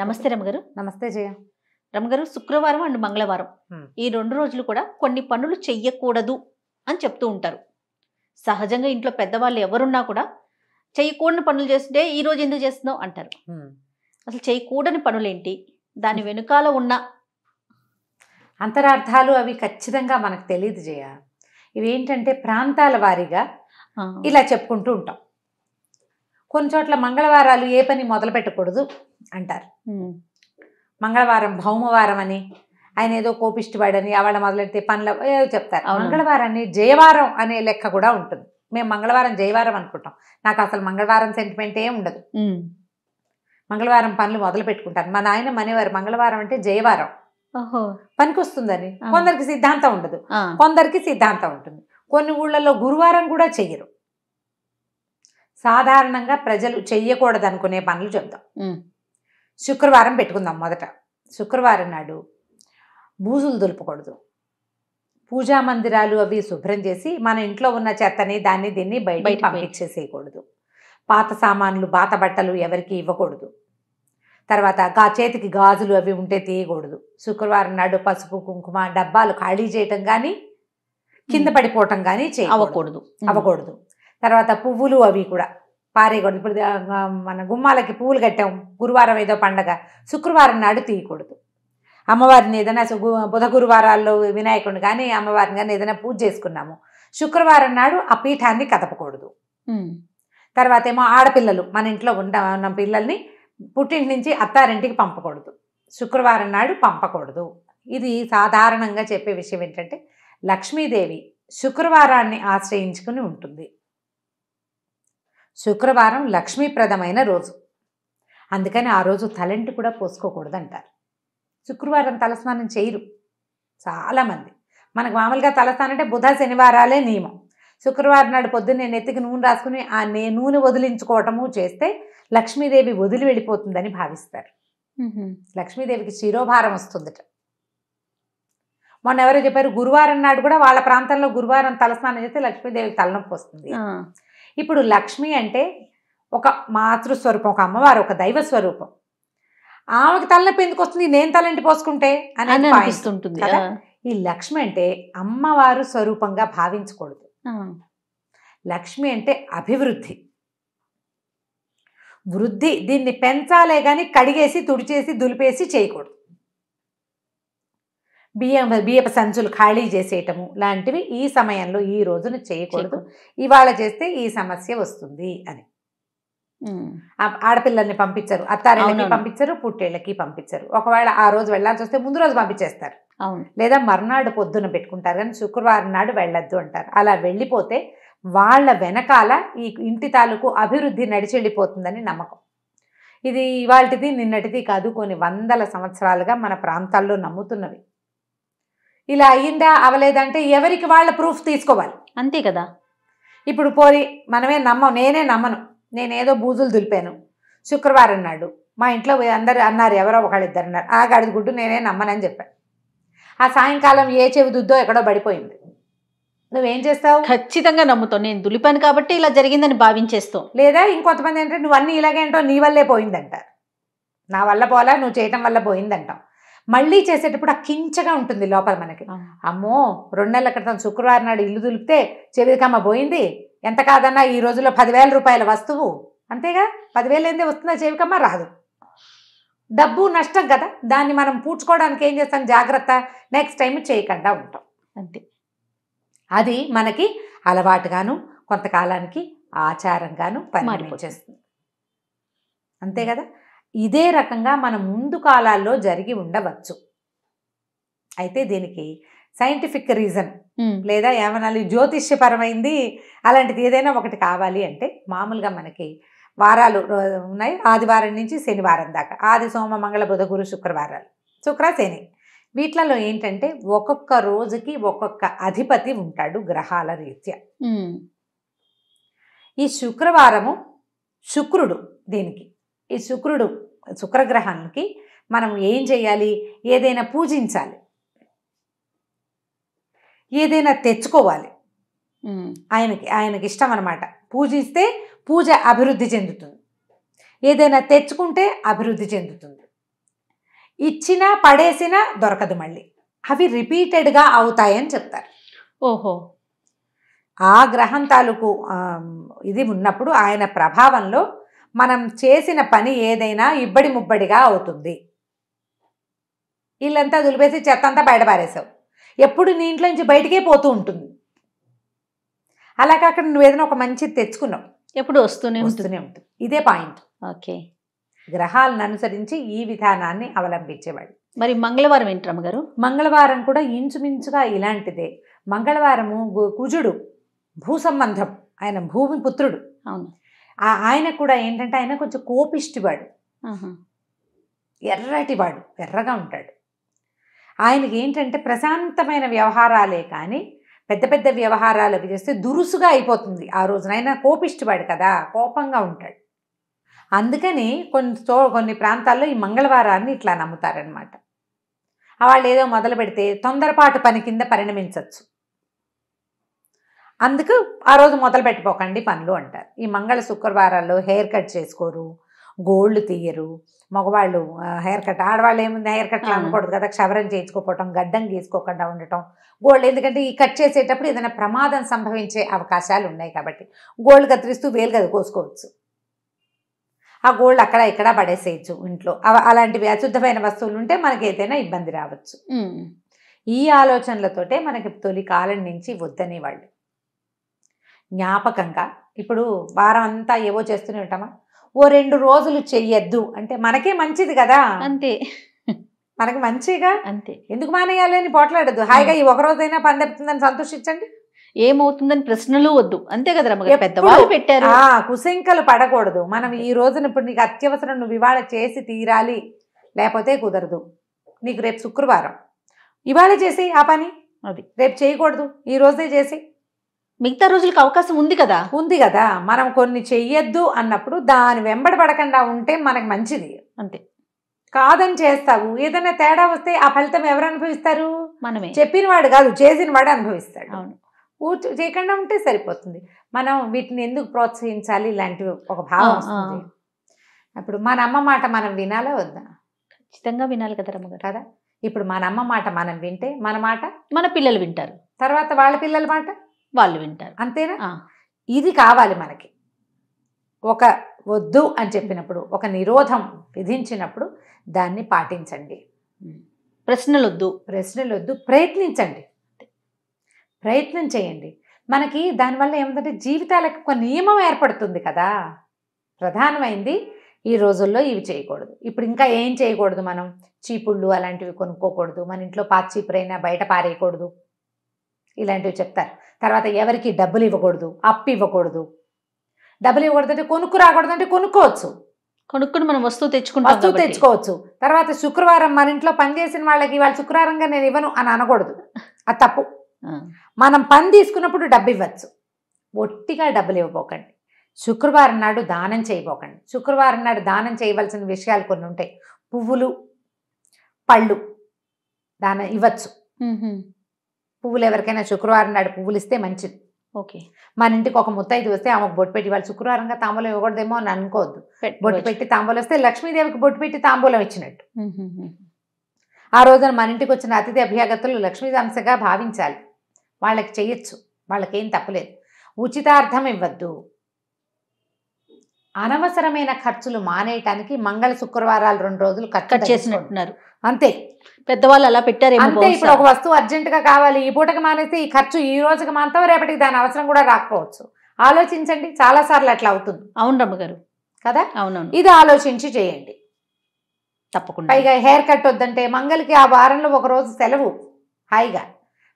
నమస్తే రమగారు. నమస్తే జయ. రమగారు, శుక్రవారం అండ్ మంగళవారం ఈ 2 రోజులు కూడా కొన్ని పనులు చెయ్యకూడదు అని చెప్తూ ఉంటారు. సహజంగా ఇంట్లో పెద్దవాళ్ళు ఎవరున్నా కూడా చేయకూడని పనులు చేస్తుంటే ఈ రోజు ఎందుకు చేస్తున్నావు అంటారు. అసలు చేయకూడని పనులేంటి, దాని వెనుకాల ఉన్న అంతరార్థాలు అవి ఖచ్చితంగా మనకు తెలియదు జయ. ఇవేంటంటే ప్రాంతాల వారీగా ఇలా చెప్పుకుంటూ ఉంటాం. కొన్ని చోట్ల మంగళవారాలు ఏ పని మొదలు పెట్టకూడదు అంటారు. మంగళవారం భౌమవారం అని, ఆయన ఏదో కోపిష్టివాడని వాళ్ళ మొదలెడితే పనులు ఏదో చెప్తారు. మంగళవారాన్ని జయవారం అనే లెక్క కూడా ఉంటుంది. మేము మంగళవారం జయవారం అనుకుంటాం. నాకు అసలు మంగళవారం సెంటిమెంట్ ఏం ఉండదు. మంగళవారం పనులు మొదలు పెట్టుకుంటాను. మా నాయన మనేవారు మంగళవారం అంటే జయవారం పనికి వస్తుందని. కొందరికి సిద్ధాంతం ఉండదు, కొందరికి సిద్ధాంతం ఉంటుంది. కొన్ని ఊళ్ళల్లో గురువారం కూడా చెయ్యరు. సాధారణంగా ప్రజలు చెయ్యకూడదు అనుకునే పనులు చెప్తాం. శుక్రవారం పెట్టుకుందాం. మొదట శుక్రవారం నాడు బూజులు దులుపకూడదు. పూజా మందిరాలు అవి శుభ్రం చేసి మన ఇంట్లో ఉన్న చెత్తని దీన్ని బయటికి పంపించేసేయకూడదు. పాత సామాన్లు పాత బట్టలు ఎవరికి ఇవ్వకూడదు. తర్వాత చేతికి గాజులు అవి ఉంటే తీయకూడదు. శుక్రవారం నాడు పసుపు కుంకుమ డబ్బాలు ఖాళీ చేయటం కానీ కింద పడిపోవటం కానీ అవ్వకూడదు. తర్వాత పువ్వులు అవి కూడా పారేయకూడదు. ఇప్పుడు మన గుమ్మాలకి పువ్వులు కట్టాం, గురువారం ఏదో పండగ, శుక్రవారం నాడు తీయకూడదు. అమ్మవారిని ఏదైనా బుధ గురువారాల్లో వినాయకుడిని కానీ అమ్మవారిని కానీ ఏదైనా పూజ చేసుకున్నాము, శుక్రవారం నాడు ఆ పీఠాన్ని కదపకూడదు. తర్వాత ఏమో ఆడపిల్లలు మన ఇంట్లో ఉన్న పిల్లల్ని పుట్టింటి నుంచి అత్తారింటికి పంపకూడదు. శుక్రవారం నాడు పంపకూడదు. ఇది సాధారణంగా చెప్పే విషయం ఏంటంటే లక్ష్మీదేవి శుక్రవారాన్ని ఆశ్రయించుకుని ఉంటుంది. శుక్రవారం లక్ష్మీప్రదమైన రోజు. అందుకని ఆ రోజు తలంటి కూడా పోసుకోకూడదు అంటారు. శుక్రవారం తలస్నానం చేయరు చాలామంది. మనకు మామూలుగా తలస్నానం అంటే బుధ శనివారాలే నియమం. శుక్రవారం నాడు పొద్దున్నే నెత్తికి నూనె రాసుకుని ఆ నూనె వదిలించుకోవటము చేస్తే లక్ష్మీదేవి వదిలి వెళ్ళిపోతుందని భావిస్తారు. లక్ష్మీదేవికి శిరోభారం వస్తుందట. మొన్న ఎవరో చెప్పారు గురువారం నాడు కూడా వాళ్ళ ప్రాంతంలో గురువారం తలస్నానం చేస్తే లక్ష్మీదేవికి తలనొప్పి వస్తుంది. ఇప్పుడు లక్ష్మి అంటే ఒక మాతృస్వరూపం, ఒక అమ్మవారు, ఒక దైవ స్వరూపం. ఆమెకి తలనొప్పి ఎందుకు వస్తుంది నేను తలంటి పోసుకుంటే అని అనిపిస్తుంటుంది కదా. ఈ లక్ష్మి అంటే అమ్మవారు స్వరూపంగా భావించకూడదు. లక్ష్మి అంటే అభివృద్ధి, వృద్ధి. దీన్ని పెంచాలే కానీ కడిగేసి తుడిచేసి దులిపేసి చేయకూడదు. బియ్యపు సంచులు ఖాళీ చేసేయటము లాంటివి ఈ సమయంలో ఈ రోజున చేయకూడదు. ఇవాళ చేస్తే ఈ సమస్య వస్తుంది అని. ఆడపిల్లల్ని పంపించరు, అత్తారేళ్ళకి పంపించరు, పుట్టేళ్ళకి పంపించరు. ఒకవేళ ఆ రోజు వెళ్ళాల్సి వస్తే ముందు రోజు పంపించేస్తారు, లేదా మర్నాడు పొద్దున పెట్టుకుంటారు. కానీ శుక్రవారం నాడు వెళ్ళొద్దు అంటారు. అలా వెళ్ళిపోతే వాళ్ళ వెనకాల ఈ ఇంటి తాలూకు అభివృద్ధి నడిచెళ్ళిపోతుందని నమ్మకం. ఇది ఇవాళటిది నిన్నటిది కాదు, కొన్ని వందల సంవత్సరాలుగా మన ప్రాంతాల్లో నమ్ముతున్నవి. ఇలా అయ్యిందా అవలేదంటే ఎవరికి వాళ్ళ ప్రూఫ్ తీసుకోవాలి, అంతే కదా. ఇప్పుడు పోరి మనమే నేనే నమ్మను, నేనేదో బూజులు దులిపాను శుక్రవారం నాడు, మా ఇంట్లో అందరు అన్నారు, ఎవరో ఒకళ్ళిద్దరు అన్నారు, ఆ గాడిద గుడ్డు నేనే నమ్మనని చెప్పాను. ఆ సాయంకాలం ఏ చెవి దుద్దో ఎక్కడో పడిపోయింది. నువ్వేం చేస్తావు? ఖచ్చితంగా నమ్ముతావు, నేను దులిపాను కాబట్టి ఇలా జరిగిందని భావించేస్తావు. లేదా ఇంకొంతమంది ఏంటంటే నువ్వు అన్నీ ఇలాగేంటో నీ వల్లే పోయిందంటారు. నా వల్ల పోలా, నువ్వు చేయటం వల్ల పోయిందంటాం. మళ్ళీ చేసేటప్పుడు ఆ కించగా ఉంటుంది లోపల మనకి. అమ్మో 2 నెలల క్రితం శుక్రవారం నాడు ఇల్లు దులిపితే చెవికమ్మ పోయింది, ఎంత కాదన్నా ఈ రోజుల్లో 10,000 రూపాయల వస్తువు, అంతేగా 10,000 ఏందే వస్తుందా చెవికమ్మ? రాదు. డబ్బు నష్టం కదా. దాన్ని మనం పూడ్చుకోవడానికి ఏం చేస్తాం, జాగ్రత్త, నెక్స్ట్ టైం చేయకుండా ఉంటాం, అంతే. అది మనకి అలవాటుగాను కొంతకాలానికి ఆచారంగాను పరిణమించేస్తుంది, అంతే కదా. ఇదే రకంగా మన ముందు కాలాల్లో జరిగి ఉండవచ్చు. అయితే దీనికి సైంటిఫిక్ రీజన్ లేదా ఏమనాలి, జ్యోతిష్యపరమైంది అలాంటిది ఏదైనా ఒకటి కావాలి అంటే మామూలుగా మనకి వారాలు ఉన్నాయి, ఆదివారం నుంచి శనివారం దాకా. ఆది సోమ మంగళ బుధ గురు శుక్రవారాలు, శుక్ర శని. వీటిలలో ఏంటంటే ఒక్కొక్క రోజుకి ఒక్కొక్క అధిపతి ఉంటాడు గ్రహాల రీత్యా. ఈ శుక్రవారము శుక్రుడు. దీనికి ఈ శుక్రగ్రహానికి మనం ఏం చేయాలి, ఏదైనా పూజించాలి, ఏదైనా తెచ్చుకోవాలి. ఆయనకి ఇష్టం అన్నమాట. పూజిస్తే పూజ అభివృద్ధి చెందుతుంది, ఏదైనా తెచ్చుకుంటే అభివృద్ధి చెందుతుంది. ఇచ్చినా పడేసినా దొరకదు మళ్ళీ, అవి రిపీటెడ్గా అవుతాయని చెప్తారు. ఓహో. ఆ గ్రహం తాలూకు ఇది ఉన్నప్పుడు ఆయన ప్రభావంలో మనం చేసిన పని ఏదైనా ఇబ్బడి ముబ్బడిగా అవుతుంది. ఇల్లంతా దులిపేసి చెత్త అంతా బయటపారేసావు, ఎప్పుడు నీ ఇంట్లో నుంచి బయటికే పోతూ ఉంటుంది. అలా కాకుండా నువ్వు ఏదైనా ఒక మంచిది తెచ్చుకున్నావు, ఎప్పుడు వస్తూనే ఉంటుంది. ఇదే పాయింట్. ఓకే. గ్రహాలను అనుసరించి ఈ విధానాన్ని అవలంబించేవాడు. మరి మంగళవారం ఏంటి రమ్మగారు? మంగళవారం కూడా ఇంచుమించుగా ఇలాంటిదే. మంగళవారము కుజుడు భూ సంబంధం, ఆయన భూమి పుత్రుడు. అవును. ఆయన కూడా ఏంటంటే ఆయన కొంచెం కోపిష్టివాడు, ఎర్రటివాడు, ఎర్రగా ఉంటాడు. ఆయనకి ఏంటంటే ప్రశాంతమైన వ్యవహారాలే కానీ పెద్ద పెద్ద వ్యవహారాలు అవి చేస్తే దురుసుగా అయిపోతుంది ఆ రోజున. ఆయన కోపిష్టివాడు కదా, కోపంగా ఉంటాడు. అందుకని కొన్ని ప్రాంతాల్లో ఈ మంగళవారాన్ని ఇట్లా నమ్ముతారనమాట. వాళ్ళు ఏదో మొదలు పెడితే తొందరపాటు పని కింద పరిణమించవచ్చు, అందుకు ఆ రోజు మొదలు పెట్టిపోకండి పనులు అంటారు. ఈ మంగళ శుక్రవారాల్లో హెయిర్ కట్ చేసుకోరు, గోళ్ళు తీయరు. మగవాళ్ళు హెయిర్ కట్, ఆడవాళ్ళు ఏముంది హెయిర్ కట్లు అనకూడదు కదా, క్షవరం చేయించుకోవటం, గడ్డం గీసుకోకుండా ఉండటం, గోల్డ్. ఎందుకంటే ఈ కట్ చేసేటప్పుడు ఏదైనా ప్రమాదం సంభవించే అవకాశాలు ఉన్నాయి కాబట్టి గోల్డ్ కత్తిరిస్తూ వేలు కదా కోసుకోవచ్చు, ఆ గోల్డ్ అక్కడ ఇక్కడ పడేసేయచ్చు ఇంట్లో. అలాంటివి అశుద్ధమైన వస్తువులు ఉంటే మనకి ఏదైనా ఇబ్బంది రావచ్చు. ఈ ఆలోచనలతోటే మనకి తొలి కాలం నుంచి వద్దనేవాళ్ళు. జ్ఞాపకంగా ఇప్పుడు వారం అంతా ఏవో చేస్తూనే ఉంటామా, ఓ 2 రోజులు చెయ్యొద్దు అంటే మనకే మంచిది కదా, అంతే, మనకి మంచిగా, అంతే. ఎందుకు మానేయాలి అని పోట్లాడద్దు, హాయిగా ఈ ఒక రోజైనా పని తప్పుతుందని సంతోషించండి. ఏమవుతుందని ప్రశ్నలు వద్దు, అంతే కదా రమ్మగారు, పెద్దవాళ్ళు పెట్టారు. కుశంకలు పడకూడదు. మనం ఈ రోజున ఇప్పుడు నీకు అత్యవసరం, నువ్వు ఇవాళ చేసి తీరాలి, లేకపోతే కుదరదు. నీకు రేపు శుక్రవారం, ఇవాళ చేసి ఆ పని, అది రేపు చేయకూడదు, ఈ రోజే చేసి మిగతా రోజులకు అవకాశం ఉంది కదా, ఉంది కదా. మనం కొన్ని చెయ్యొద్దు అన్నప్పుడు దాని వెంబడి పడకుండా ఉంటే మనకు మంచిది. అంతే. కాదని చేస్తావు, ఏదైనా తేడా వస్తే ఆ ఫలితం ఎవరు అనుభవిస్తారు? మనమే. చెప్పిన వాడు కాదు, చేసిన వాడు అనుభవిస్తాడు. అవును. చేయకుండా ఉంటే సరిపోతుంది. మనం వీటిని ఎందుకు ప్రోత్సహించాలి, ఇలాంటివి ఒక భావం వస్తుంది. అప్పుడు మన అమ్మ మాట మనం వినాలా వద్దా? ఖచ్చితంగా వినాలి కదా రమ్మగారు. కదా, ఇప్పుడు మన అమ్మ మాట మనం వింటే మన మాట మన పిల్లలు వింటారు, తర్వాత వాళ్ళ పిల్లల మాట వాళ్ళు వింటారు. అంతేనా? ఇది కావాలి మనకి. ఒక వద్దు అని చెప్పినప్పుడు, ఒక నిరోధం విధించినప్పుడు దాన్ని పాటించండి. ప్రశ్నలు వద్దు, ప్రయత్నించండి, ప్రయత్నం చేయండి. మనకి దానివల్ల ఏమిటంటే జీవితాలకు ఒక నియమం ఏర్పడుతుంది కదా. ప్రధానమైంది ఈ రోజుల్లో ఇవి చేయకూడదు. ఇప్పుడు ఇంకా ఏం చేయకూడదు, మనం చీపుళ్ళు అలాంటివి కొనుక్కోకూడదు, మన ఇంట్లో పాత చీపురైనా బయట పారేయకూడదు, ఇలాంటివి చెప్తారు. తర్వాత ఎవరికి డబ్బులు ఇవ్వకూడదు, అప్పు ఇవ్వకూడదు. డబ్బులు ఇవ్వకూడదు అంటే కొనుక్కు రాకూడదు అంటే కొనుక్కోవచ్చు, కొనుక్కుని మనం వస్తువు తెచ్చుకోవచ్చు. తర్వాత శుక్రవారం మన ఇంట్లో పనిచేసిన వాళ్ళకి వాళ్ళు శుక్రవారంగా నేను ఇవ్వను అని అనకూడదు, అది తప్పు. మనం పని తీసుకున్నప్పుడు డబ్బు ఇవ్వచ్చు, ఒట్టిగా డబ్బులు ఇవ్వబోకండి. శుక్రవారం నాడు దానం చేయబోకండి. శుక్రవారం నాడు దానం చేయవలసిన విషయాలు కొన్ని ఉంటాయి. పువ్వులు, పళ్ళు దానం ఇవ్వచ్చు. పువ్వులు ఎవరికైనా శుక్రవారం నాడు పువ్వులు ఇస్తే మంచిది. ఓకే. మన ఇంటికి ఒక ముత్తైదు వస్తే ఆమెకు బొట్టు పెట్టి, వాళ్ళు శుక్రవారంగా తాంబూలం ఇవ్వకూడదేమో అని అనుకోవద్దు. బొట్టు పెట్టి తాంబూలం వస్తే లక్ష్మీదేవికి బొట్టు పెట్టి తాంబూలం ఇచ్చినట్టు. ఆ రోజున మన ఇంటికి వచ్చిన అతిథి అభ్యాగతులు లక్ష్మీ అంశగా భావించాలి. వాళ్ళకి చెయ్యొచ్చు, వాళ్ళకేం తప్పలేదు. ఉచితార్థం ఇవ్వద్దు. అనవసరమైన ఖర్చులు మానేయటానికి మంగళ శుక్రవారాలు 2 రోజులు ఖర్చు చేసినట్టున్నారు, అంతే. పెద్దవాళ్ళు అలా పెట్టారు అంతే. ఇప్పుడు ఒక వస్తువు అర్జెంటుగా కావాలి, ఈ పూటకి మానేస్తే ఈ ఖర్చు ఈ రోజుకి మాంతావు, రేపటికి దాని అవసరం కూడా రాకపోవచ్చు. ఆలోచించండి, చాలా సార్లు అట్లా అవుతుంది. అవును రమ్మగారు కదా. అవునవును. ఇది ఆలోచించి చేయండి తప్పకుండా. పైగా హెయిర్ కట్ వద్దంటే మంగళకి ఆ వారంలో ఒక రోజు సెలవు, హాయిగా.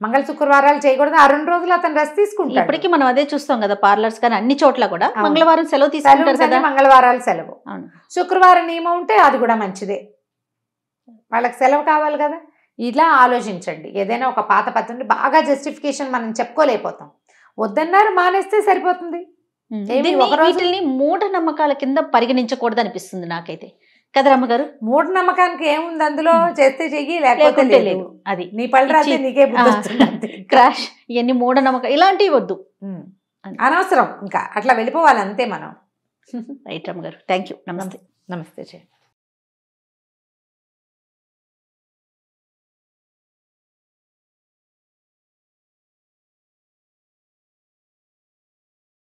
మంగళ శుక్రవారాలు చేయకూడదు, ఆ 2 రోజులు అతను రెస్ట్ తీసుకుంటాడు. ఇప్పటికీ మనం అదే చూస్తాం కదా, పార్లర్స్ కానీ అన్ని చోట్ల కూడా మంగళవారం సెలవు తీసుకుంటారు కదా. మంగళవారాలు సెలవు. శుక్రవారం నియమం ఉంటే అది కూడా మంచిదే, వాళ్ళకి సెలవు కావాలి కదా. ఇలా ఆలోచించండి. ఏదైనా ఒక పాత పద్ధతి బాగా జస్టిఫికేషన్ మనం చెప్పుకోలేకపోతాం, వద్దన్నారు మానేస్తే సరిపోతుంది. వీటిని మూఢనమ్మకాల కింద పరిగణించకూడదు అనిపిస్తుంది నాకైతే కదా రమ్మగారు. మూఢనమ్మకానికి ఏముంది అందులో, చేస్తే చెయ్యి లేకపోతే లేదు, అది నీ పళ్ళు రాస్తే నీకే క్రాష్. ఇవన్నీ మూఢనమ్మకాలు ఇలాంటివి వద్దు, అనవసరం. ఇంకా అట్లా వెళ్ళిపోవాలి అంతే మనం. రైట్ రమ్మగారు, థ్యాంక్ యూ. నమస్తే. నమస్తే.